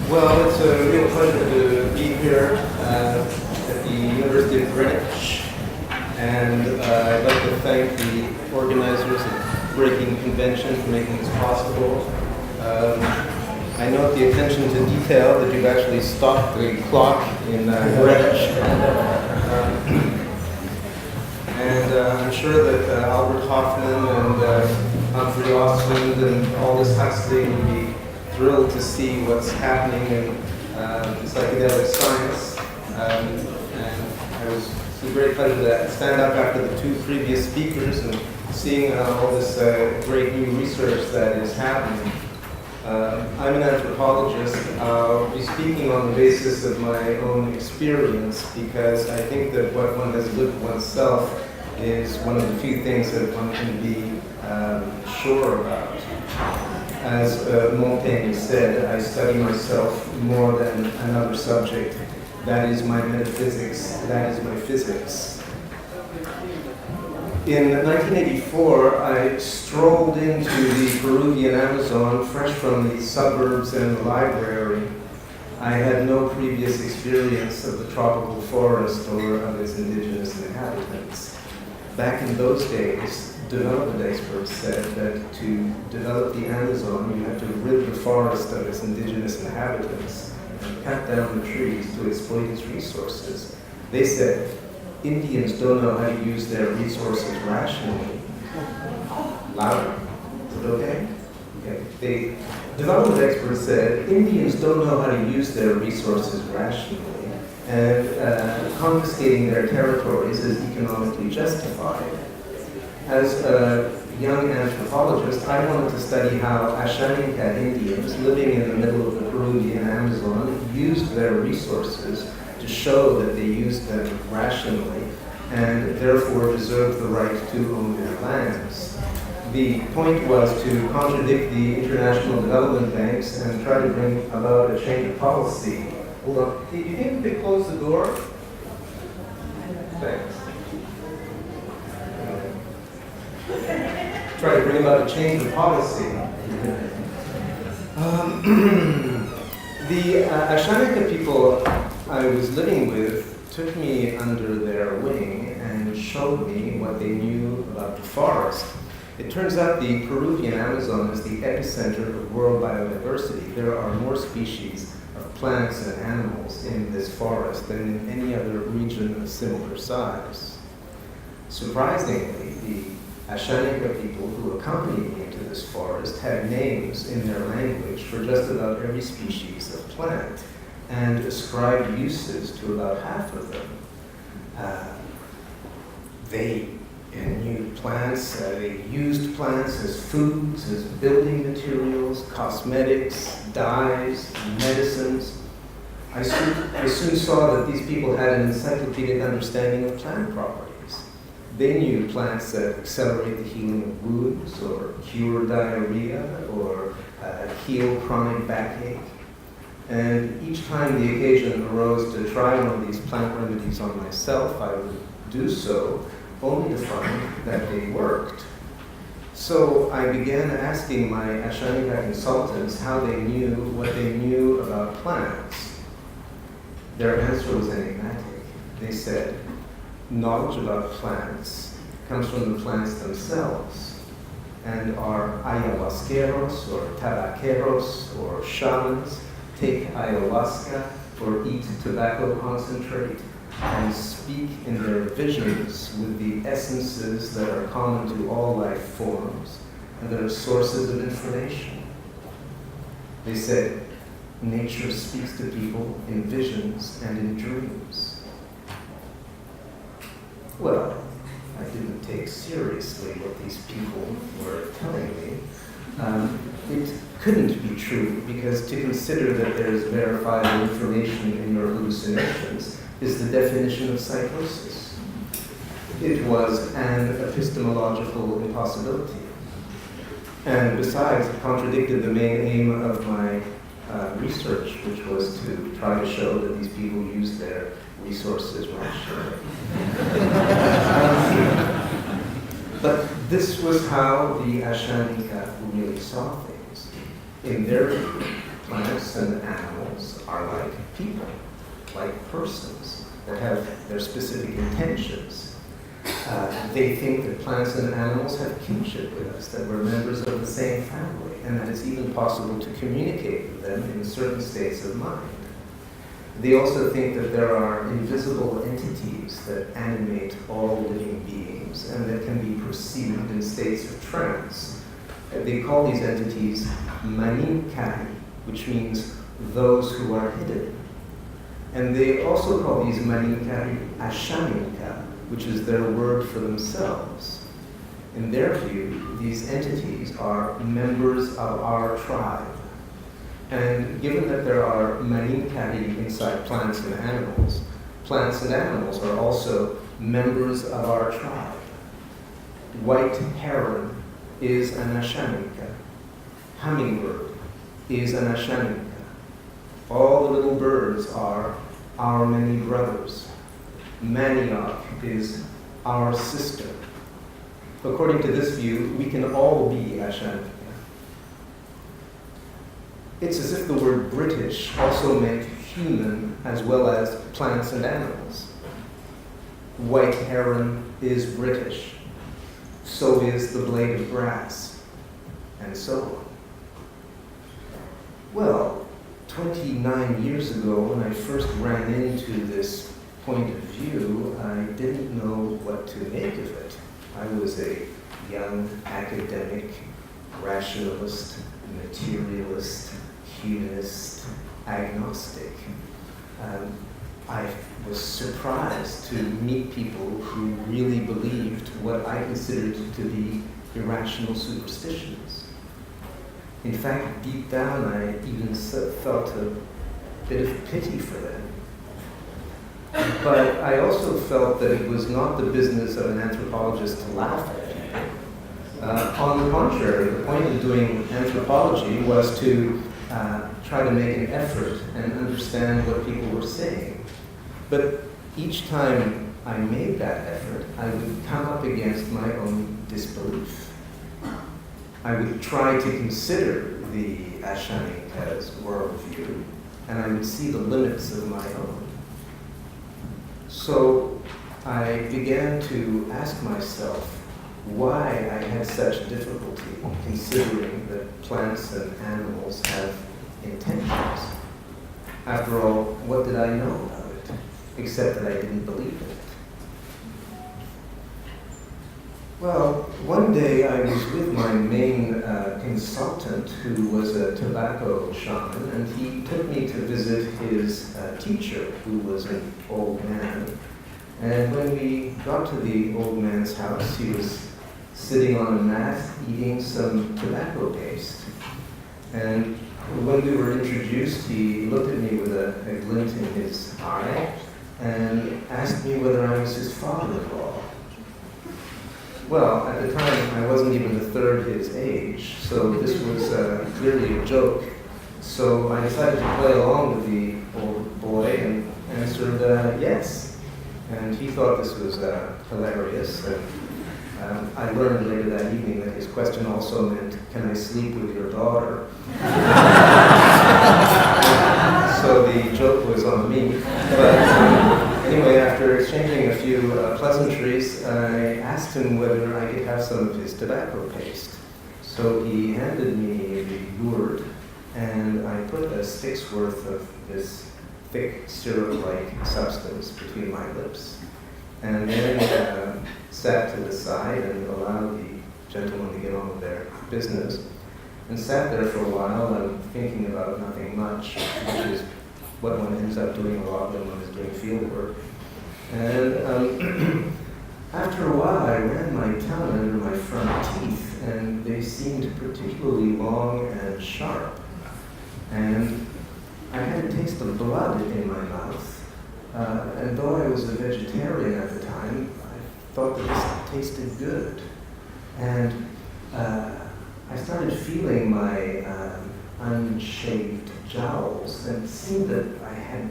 Well, it's a real pleasure to be here at the University of Greenwich, and I'd like to thank the organizers of Breaking Convention for making this possible. I note the attention to detail that you've actually stopped the clock in Greenwich. And I'm sure that Albert Hoffman and Humphrey Osmond and Aldous Huxley would be thrilled to see what's happening in psychedelic science. And it was a great pleasure to stand up after the two previous speakers and seeing all this great new research that is happening. I'm an anthropologist. I'll be speaking on the basis of my own experience because I think that what one has lived oneself is one of the few things that one can be sure about. As Montaigne said, I study myself more than another subject. That is my metaphysics, that is my physics. In 1984, I strolled into the Peruvian Amazon, fresh from the suburbs and the library. I had no previous experience of the tropical forest or of its indigenous inhabitants. Back in those days, development experts said that to develop the Amazon, you had to rid the forest of its indigenous inhabitants and cut down the trees to exploit its resources. They said, Indians don't know how to use their resources rationally. Louder. Is it okay? Okay. The development experts said, Indians don't know how to use their resources rationally, and confiscating their territories is economically justified. As a young anthropologist, I wanted to study how Ashaninka Indians living in the middle of the Peruvian Amazon used their resources to show that they used them rationally and therefore deserved the right to own their lands. The point was to contradict the international development banks and try to bring about a change of policy. Hold on. Do you think we could close the door? Thanks. Try to bring about a change of policy. The Ashaninka people I was living with took me under their wing and showed me what they knew about the forest. It turns out the Peruvian Amazon is the epicenter of world biodiversity. There are more species of plants and animals in this forest than in any other region of similar size. Surprisingly, the Ashaninka people who accompanied me into this forest had names in their language for just about every species of plant and ascribed uses to about half of them. They knew plants, they used plants as foods, as building materials, cosmetics, dyes, medicines. I soon saw that these people had an encyclopedic understanding of plant properties. They knew plants that accelerate the healing of wounds, or cure diarrhea, or heal chronic backache. And each time the occasion arose to try one of these plant remedies on myself, I would do so, only to find that they worked. So I began asking my Ashaninka consultants how they knew what they knew about plants. Their answer was enigmatic. They said, knowledge about plants comes from the plants themselves and are ayahuasqueros or tabaqueros or shamans take ayahuasca or eat tobacco concentrate and speak in their visions with the essences that are common to all life forms and that are sources of information. They said, nature speaks to people in visions and in dreams. Well, I didn't take seriously what these people were telling me. It couldn't be true because to consider that there's verifiable information in your hallucinations is the definition of psychosis. It was an epistemological impossibility. And besides, it contradicted the main aim of my research, which was to try to show that these people use their resources rationally. But this was how the Ashaninka really saw things. In their view, plants and animals are like people, like persons that have their specific intentions. They think that plants and animals have kinship with us, that we're members of the same family, and that it's even possible to communicate with them in certain states of mind. They also think that there are invisible entities that animate all living beings and that can be perceived in states of trance. They call these entities maninkari, which means those who are hidden. And they also call these maninkari ashaminka, which is their word for themselves. In their view, these entities are members of our tribe. And given that there are maninkari inside plants and animals are also members of our tribe. White heron is an ashaminka. Hummingbird is an ashaminka. All the little birds are our many brothers. Manioc is our sister. According to this view, we can all be ashaminka. It's as if the word British also meant human as well as plants and animals. White heron is British. So is the blade of grass, and so on. Well, 29 years ago, when I first ran into this point of view, I didn't know what to make of it. I was a young academic, rationalist, materialist, humanist, agnostic. I was surprised to meet people who really believed what I considered to be irrational superstitions. In fact, deep down, I even felt a bit of pity for them. But I also felt that it was not the business of an anthropologist to laugh at people. On the contrary, the point of doing anthropology was to try to make an effort and understand what people were saying. But each time I made that effort, I would come up against my own disbelief. I would try to consider the Ashaminka's worldview, and I would see the limits of my own. So I began to ask myself why I had such difficulty considering that plants and animals have intentions. After all, what did I know about it, except that I didn't believe in it? Well, one day I was with my main consultant, who was a tobacco shaman, and he took me to visit his teacher, who was an old man. And when we got to the old man's house, he was sitting on a mat eating some tobacco paste. And when we were introduced, he looked at me with a glint in his eye and asked me whether I was his father-in-law. Well, at the time, I wasn't even a third his age, so this was clearly a joke. So I decided to play along with the old boy and answered yes. And he thought this was hilarious. And I learned later that evening that his question also meant, "Can I sleep with your daughter?" So the joke was on me. But anyway, after exchanging a few pleasantries, I asked him whether I could have some of his tobacco paste. So he handed me the gourd, and I put a stick's worth of this thick syrup-like substance between my lips, and then sat to the side and allowed the gentleman to get on with their business, and sat there for a while thinking about nothing much, which is what one ends up doing a lot when one is doing field work. And after a while, I ran my tongue under my front teeth, and they seemed particularly long and sharp. And I had a taste of blood in my mouth. And though I was a vegetarian at the time, I thought that this tasted good. And I started feeling my unshaved jowls, and it seemed that I had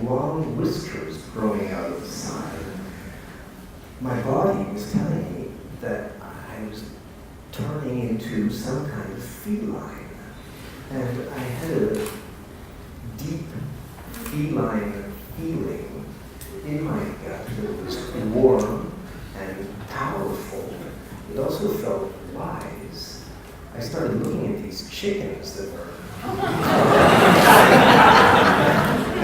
long whiskers growing out of the side. My body was telling me that I was turning into some kind of feline. And I had a feline feeling in my gut that was warm and powerful. It also felt wise. I started looking at these chickens that were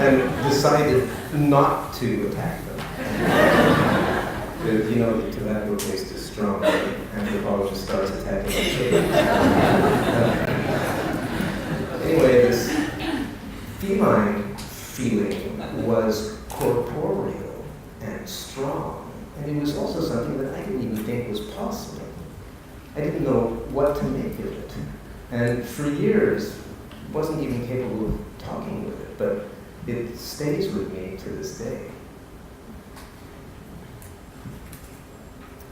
and decided not to attack them. You know, the tobacco taste is strong. The anthropologist starts attacking the chickens. Anyway, this feline feeling was corporeal and strong, and it was also something that I didn't even think was possible. I didn't know what to make of it, and for years wasn't even capable of talking with it, but it stays with me to this day.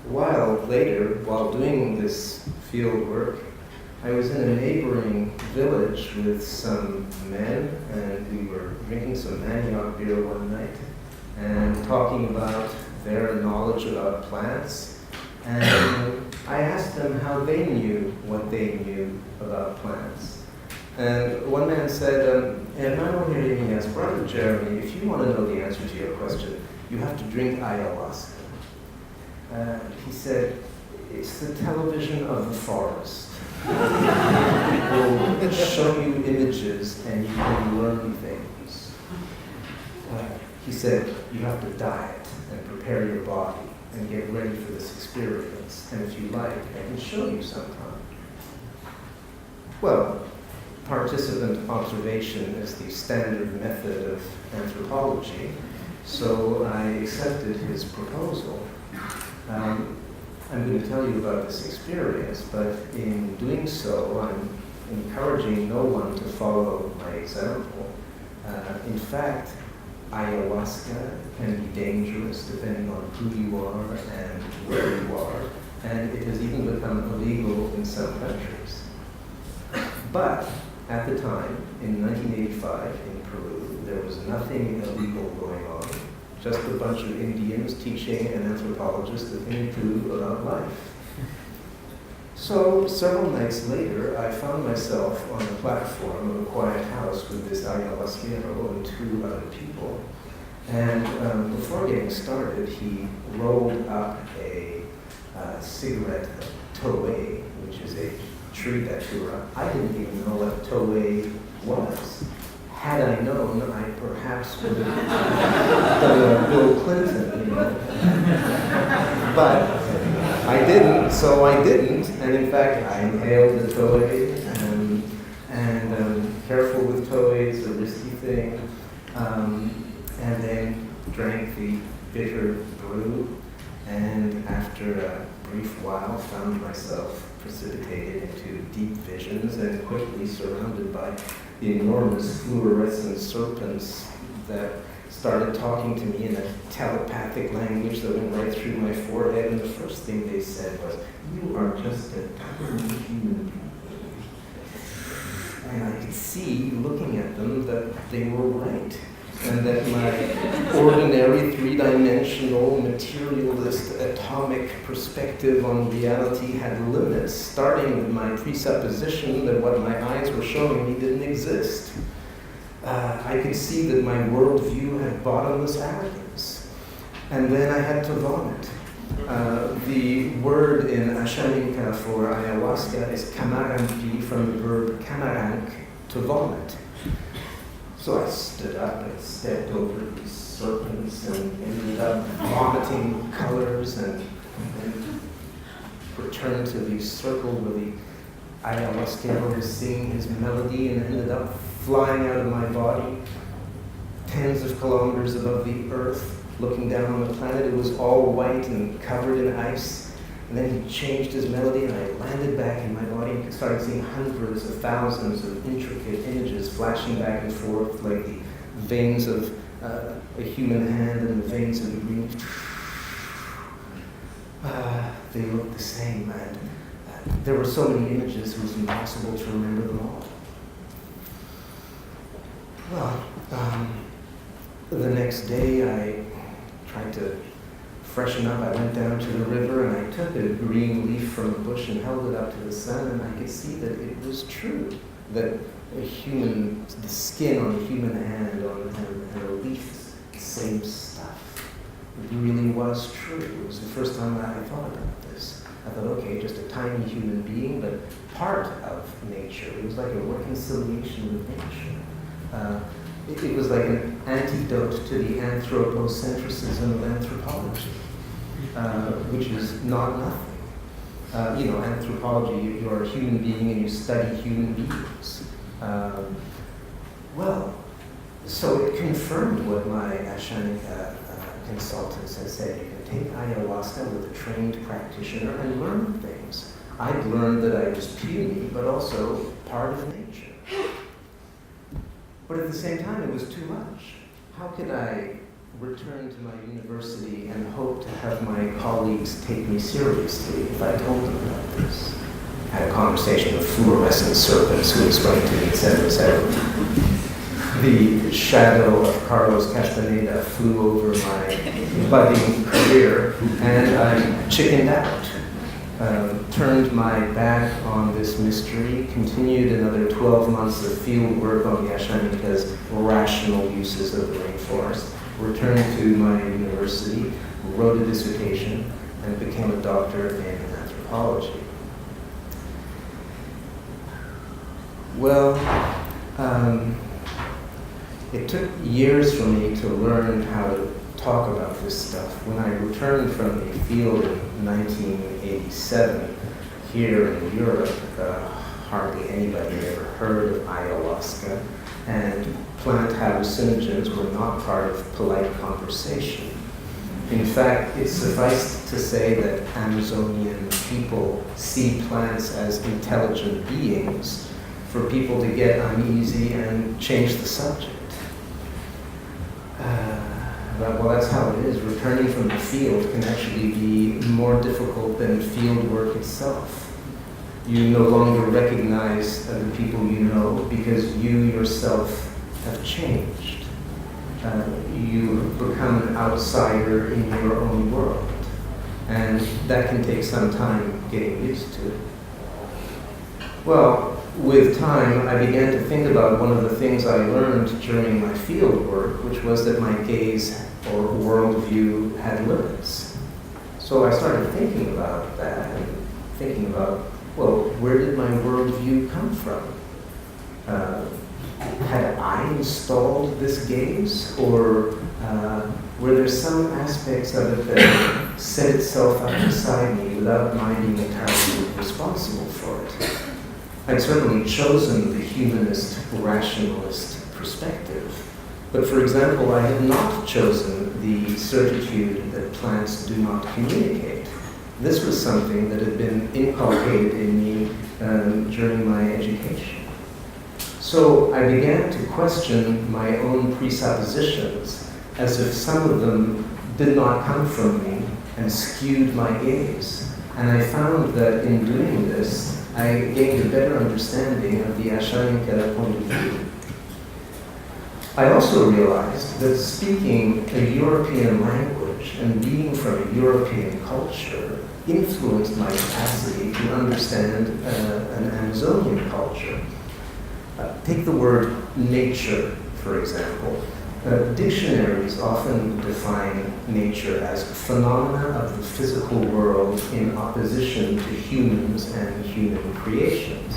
A while later, while doing this field work, I was in a neighboring village with some men, and we were drinking some manioc beer one night and talking about their knowledge about plants. And I asked them how they knew what they knew about plants. And one man said, Hermano Jeremias, Brother Jeremy, if you want to know the answer to your question, you have to drink ayahuasca. He said, it's the television of the forest. It will show you images and you can learn things. He said, you have to diet and prepare your body and get ready for this experience. And if you like, I can show you sometime. Well, participant observation is the standard method of anthropology, so I accepted his proposal. I'm going to tell you about this experience, but in doing so, I'm encouraging no one to follow my example. In fact, ayahuasca can be dangerous depending on who you are and where you are, and it has even become illegal in some countries. But at the time, in 1985 in Peru, there was nothing illegal going on. Just a bunch of Indians teaching an anthropologist the thing to do about life. So several nights later, I found myself on the platform of a quiet house with this ayahuasquero and two other people. And before getting started, he rolled up a cigarette toé, which is a tree datura. I didn't even know what toé was. Had I known, I perhaps would have done a Bill Clinton, you know. But I didn't, so I didn't. And in fact, I inhaled the toei, and careful with toei, it's a risky thing. And then drank the bitter brew, and after a brief while, found myself precipitated into deep visions and quickly surrounded by the enormous fluorescent serpents that started talking to me in a telepathic language that went right through my forehead, and the first thing they said was, "You are just a tiny human being." And I could see, looking at them, that they were right, and that my ordinary three-dimensional, materialist, atomic perspective on reality had limits, starting with my presupposition that what my eyes were showing me didn't exist. I could see that my worldview had bottomless arrogance. And then I had to vomit. The word in Ashaninka for ayahuasca is kamaranpi, from the verb kamarank, to vomit. So I stood up and stepped over these serpents and ended up vomiting colors and returned to the circle where the ayahuasquero was singing his melody, and ended up flying out of my body tens of kilometers above the earth, looking down on the planet. It was all white and covered in ice. And then he changed his melody, and I landed back in my body and started seeing hundreds of thousands of intricate images flashing back and forth like the veins of a human hand and the veins of the green. They looked the same, and there were so many images it was impossible to remember them all. Well, the next day I tried to freshen up. I went down to the river and I took a green leaf from a bush and held it up to the sun, and I could see that it was true. that the skin on a human hand and a leaf, the same stuff. It really was true. It was the first time I thought about this. I thought, okay, just a tiny human being, but part of nature. It was like a reconciliation with nature. It was like an antidote to the anthropocentrism of anthropology, which is not nothing. Anthropology, you're a human being and you study human beings. So it confirmed what my Ashanika consultants had said. You can take ayahuasca with a trained practitioner and learn things. I'd learned that I was puny, but also part of nature. But at the same time, it was too much. How could I return to my university and hope to have my colleagues take me seriously if I told them about this? I had a conversation with fluorescent serpents who explained to me, etc., etc. The shadow of Carlos Castaneda flew over my budding career, and I chickened out. Turned my back on this mystery, continued another 12 months of field work on the Ashanika's rational uses of the rainforest, returned to my university, wrote a dissertation, and became a doctor in anthropology. Well, it took years for me to learn how to talk about this stuff. When I returned from the field in 1987, here in Europe, hardly anybody had ever heard of ayahuasca, and plant hallucinogens were not part of polite conversation. In fact, it sufficed to say that Amazonian people see plants as intelligent beings for people to get uneasy and change the subject. Well, that's how it is. Returning from the field can actually be more difficult than field work itself. You no longer recognize the people you know because you yourself have changed. You have become an outsider in your own world. And that can take some time getting used to. Well, with time, I began to think about one of the things I learned during my field work, which was that my gaze or worldview had limits. So I started thinking about that and thinking about, well, where did my worldview come from? Had I installed this gaze, or were there some aspects of it that set itself up beside me without my being entirely responsible for it? I'd certainly chosen the humanist, rationalist perspective. But for example, I had not chosen the certitude that plants do not communicate. This was something that had been inculcated in me during my education. So I began to question my own presuppositions as if some of them did not come from me and skewed my gaze. And I found that in doing this, I gained a better understanding of the Ashanika point of view. I also realized that speaking a European language and being from a European culture influenced my capacity to understand an Amazonian culture. Take the word nature, for example. Dictionaries often define nature as phenomena of the physical world in opposition to humans and human creations.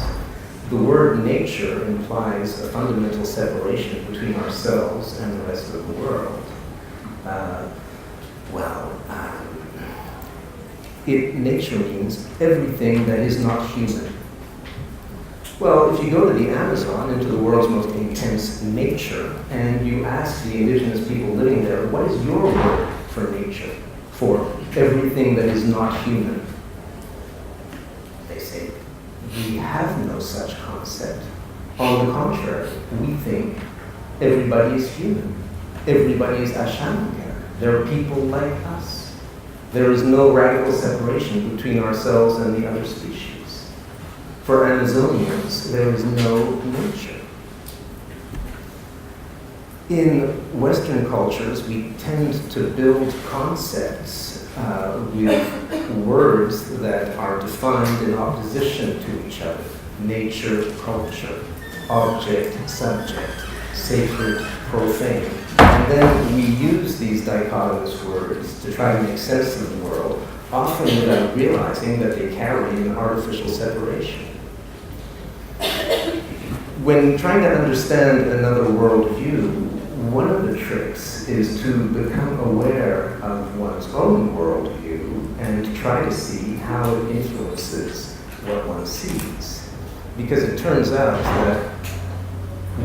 The word nature implies a fundamental separation between ourselves and the rest of the world. Nature means everything that is not human. Well, if you go to the Amazon, into the world's most intense nature, and you ask the indigenous people living there, what is your word for nature, for everything that is not human? They say, we have no such concept. On the contrary, we think everybody is human. Everybody is Ashanika. There are people like us. There is no radical separation between ourselves and the other species. For Amazonians, there is no nature. In Western cultures, we tend to build concepts with words that are defined in opposition to each other. Nature, culture. object, subject, sacred, profane. And then we use these dichotomous words to try to make sense of the world, often without realizing that they carry an artificial separation. When trying to understand another worldview, one of the tricks is to become aware of one's own worldview and try to see how it influences what one sees. Because it turns out that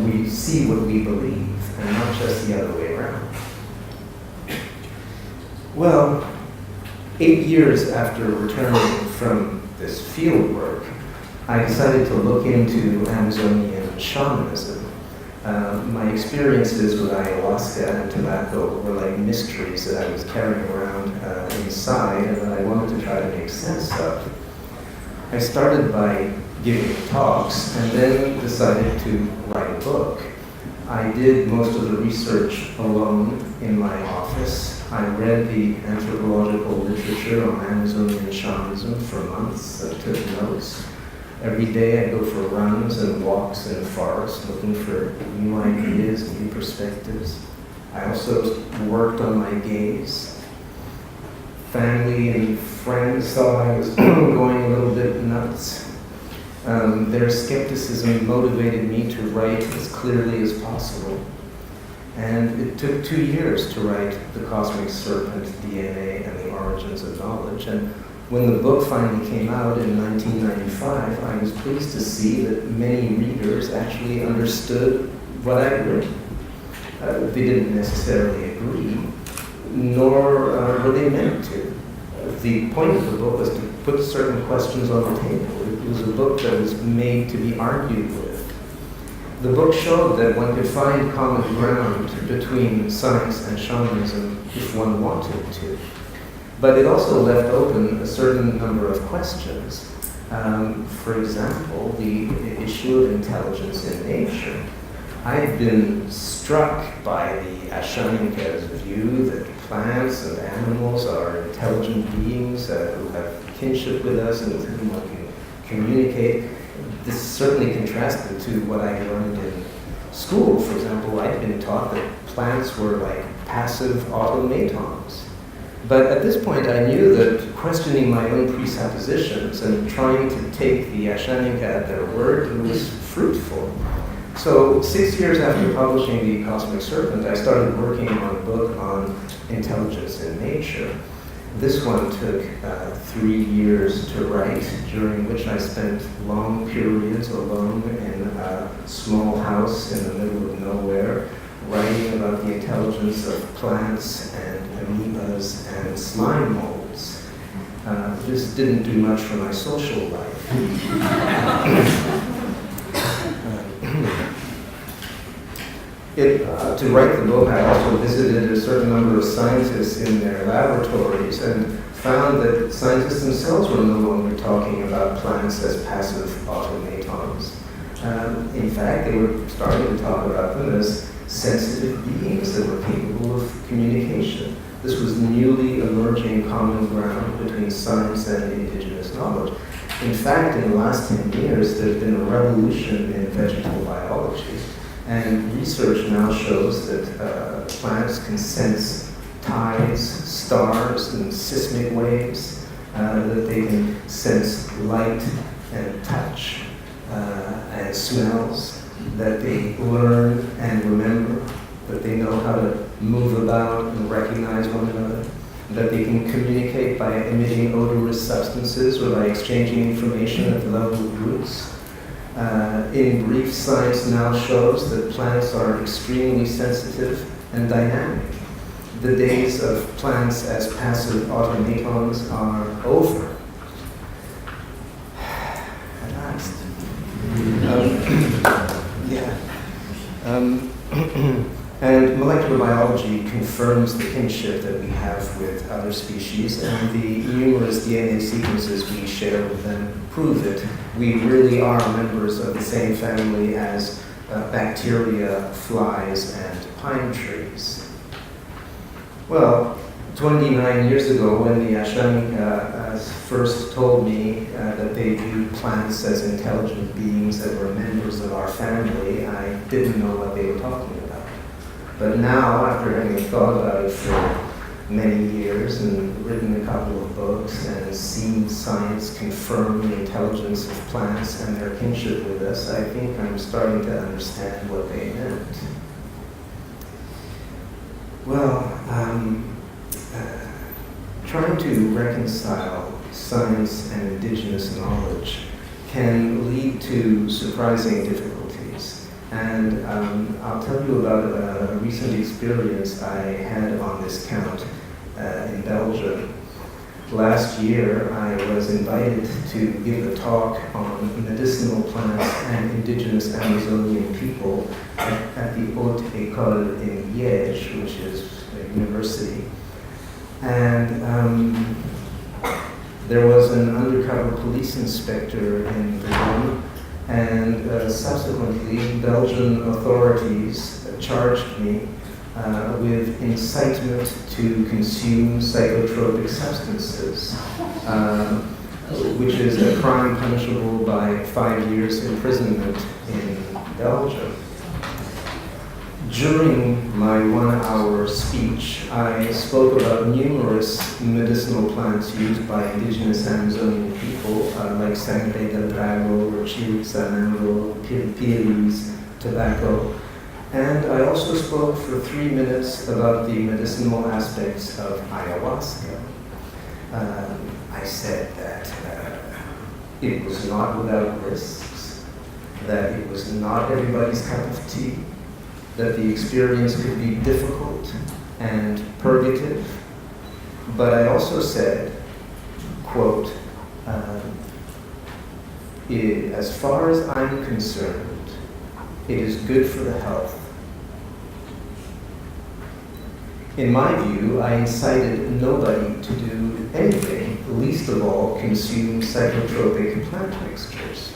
we see what we believe, and not just the other way around. Well, 8 years after returning from this field work, I decided to look into Amazonian shamanism. My experiences with ayahuasca and tobacco were like mysteries that I was carrying around inside and that I wanted to try to make sense of. I started by giving talks and then decided to write a book. I did most of the research alone in my office. I read the anthropological literature on Amazonian shamanism for months and took notes. Every day I go for runs and walks in the forest looking for new ideas, new perspectives. I also worked on my gaze. Family and friends thought I was going a little bit nuts. Their skepticism motivated me to write as clearly as possible. And it took 2 years to write The Cosmic Serpent, DNA, and the Origins of Knowledge. And when the book finally came out in 1995, I was pleased to see that many readers actually understood what I'd written. They didn't necessarily agree, nor were they meant to. The point of the book was to put certain questions on the table. It was a book that was made to be argued with. The book showed that one could find common ground between science and shamanism if one wanted to. But it also left open a certain number of questions. For example, the issue of intelligence in nature. I've been struck by the Ashaninka's view that plants and animals are intelligent beings who have kinship with us and with whom one can communicate. This certainly contrasted to what I learned in school. For example, I'd been taught that plants were like passive automatons. But at this point, I knew that questioning my own presuppositions and trying to take the Ashaninka at their word was fruitful. So 6 years after publishing The Cosmic Serpent, I started working on a book on intelligence in nature. This one took 3 years to write, during which I spent long periods alone in a small house in the middle of nowhere, writing about the intelligence of plants and amoebas and slime molds. This didn't do much for my social life. To write the book, I also visited a certain number of scientists in their laboratories and found that scientists themselves were no longer talking about plants as passive automatons. In fact, they were starting to talk about them as sensitive beings that were capable of communication. This was newly emerging common ground between science and indigenous knowledge. In fact, in the last 10 years, there's been a revolution in vegetable biology. And research now shows that plants can sense tides, stars, and seismic waves, that they can sense light and touch and smells, that they learn and remember, that they know how to move about and recognize one another, that they can communicate by emitting odorous substances or by exchanging information at the level of roots. In brief, science now shows that plants are extremely sensitive and dynamic. The days of plants as passive automatons are over. At last. And molecular biology confirms the kinship that we have with other species, and the numerous DNA sequences we share with them prove it. We really are members of the same family as bacteria, flies, and pine trees. Well, 29 years ago, when the Ashaninka first told me that they viewed plants as intelligent beings that were members of our family, I didn't know what they were talking about. But now, after having thought about it for many years and written a couple of books and seen science confirm the intelligence of plants and their kinship with us, I think I'm starting to understand what they meant. Well, trying to reconcile science and indigenous knowledge can lead to surprising difficulties. And I'll tell you about a recent experience I had on this count in Belgium. Last year, I was invited to give a talk on medicinal plants and indigenous Amazonian people at the Haute École in Liège, which is a university. And there was an undercover police inspector in the room, and subsequently Belgian authorities charged me with incitement to consume psychotropic substances, which is a crime punishable by 5 years imprisonment in Belgium. During my 1-hour speech, I spoke about numerous medicinal plants used by indigenous Amazonian people, like Sangre del Drago, Chirisanango, Piripiris, tobacco. And I also spoke for 3 minutes about the medicinal aspects of ayahuasca. I said that it was not without risks, that it was not everybody's cup of tea, that the experience could be difficult and purgative. But I also said, quote, as far as I'm concerned, it is good for the health. In my view, I incited nobody to do anything, least of all consume psychotropic plant mixtures.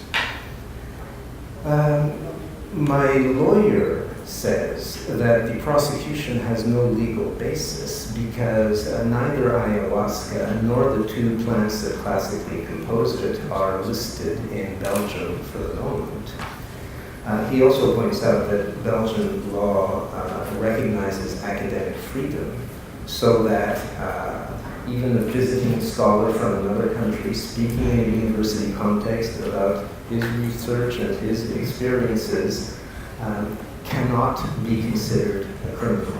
My lawyer says that the prosecution has no legal basis because neither ayahuasca nor the 2 plants that classically compose it are listed in Belgium for the moment. He also points out that Belgian law recognizes academic freedom, so that even a visiting scholar from another country speaking in a university context about his research and his experiences cannot be considered a criminal.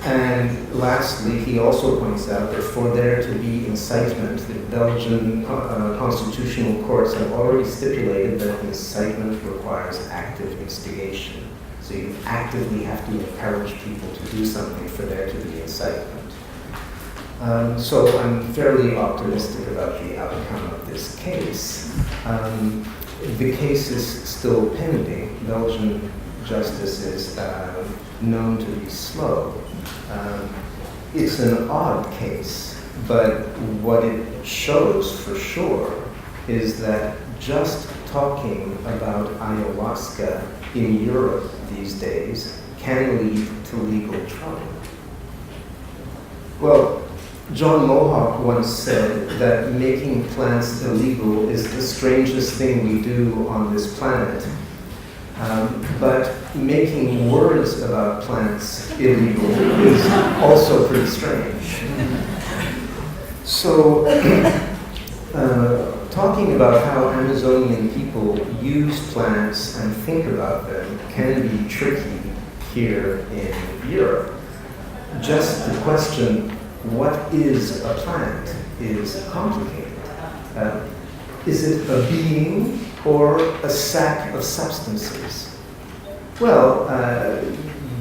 And lastly, he also points out that for there to be incitement, the Belgian constitutional courts have already stipulated that incitement requires active instigation. So you actively have to encourage people to do something for there to be incitement. So I'm fairly optimistic about the outcome of this case. The case is still pending. Belgian justice is known to be slow. It's an odd case, but what it shows for sure is that just talking about ayahuasca in Europe these days can lead to legal trouble. Well, John Mohawk once said that making plants illegal is the strangest thing we do on this planet. But making words about plants illegal is also pretty strange. So, talking about how Amazonian people use plants and think about them can be tricky here in Europe. Just the question, what is a plant, is complicated. Is it a being or a sack of substances? Well,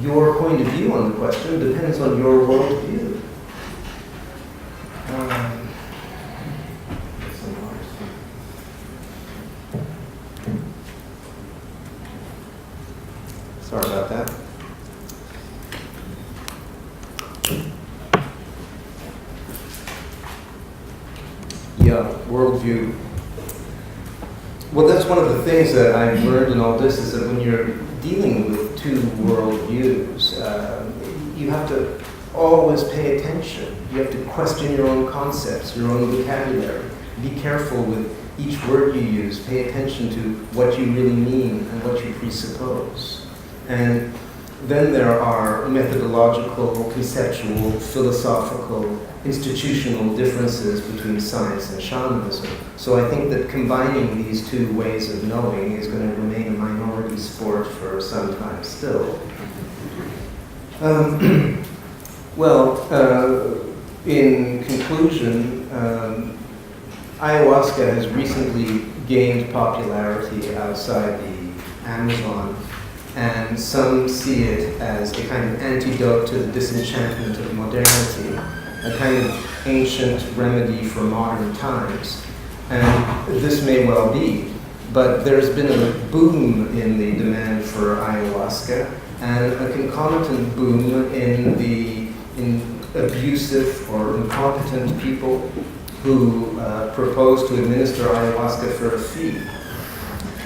your point of view on the question depends on your worldview. Sorry about that. Yeah, worldview. Well, that's one of the things that I've learned in all this is that when you're dealing with 2 worldviews, you have to always pay attention. You have to question your own concepts, your own vocabulary. Be careful with each word you use. Pay attention to what you really mean and what you presuppose. And then there are methodological, conceptual, philosophical, institutional differences between science and shamanism. So I think that combining these two ways of knowing is going to remain a minority sport for some time still. In conclusion, ayahuasca has recently gained popularity outside the Amazon, and some see it as a kind of antidote to the disenchantment of modernity, a kind of ancient remedy for modern times. And this may well be, but there's been a boom in the demand for ayahuasca and a concomitant boom in abusive or incompetent people who propose to administer ayahuasca for a fee.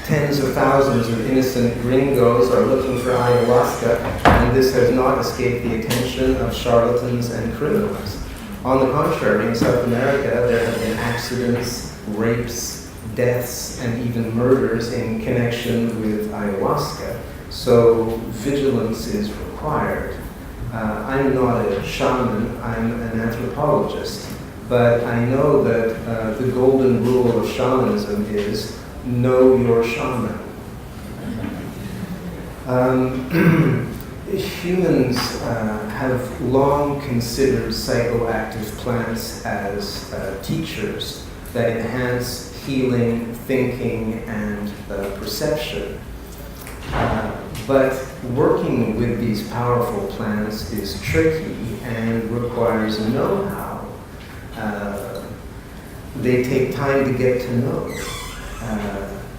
Tens of thousands of innocent gringos are looking for ayahuasca, and this has not escaped the attention of charlatans and criminals. On the contrary, in South America, there have been accidents, rapes, deaths, and even murders in connection with ayahuasca. So vigilance is required. I'm not a shaman, I'm an anthropologist, but I know that the golden rule of shamanism is know your shaman. Humans have long considered psychoactive plants as teachers that enhance healing, thinking, and perception. But working with these powerful plants is tricky and requires know-how. They take time to get to know.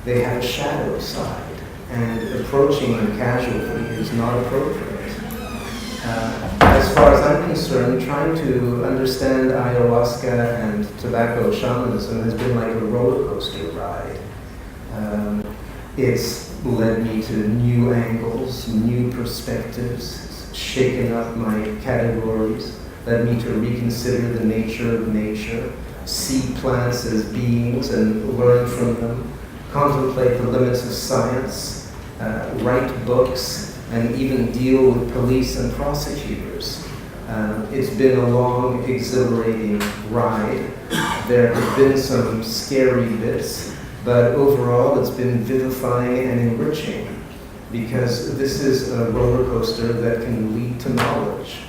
They have a shadow side, and approaching them casually is not appropriate. As far as I'm concerned, trying to understand ayahuasca and tobacco shamanism has been like a roller coaster ride. It's led me to new angles, new perspectives, shaken up my categories, led me to reconsider the nature of nature, see plants as beings and learn from them, contemplate the limits of science, write books, and even deal with police and prosecutors. It's been a long, exhilarating ride. There have been some scary bits, but overall it's been vivifying and enriching, because this is a roller coaster that can lead to knowledge.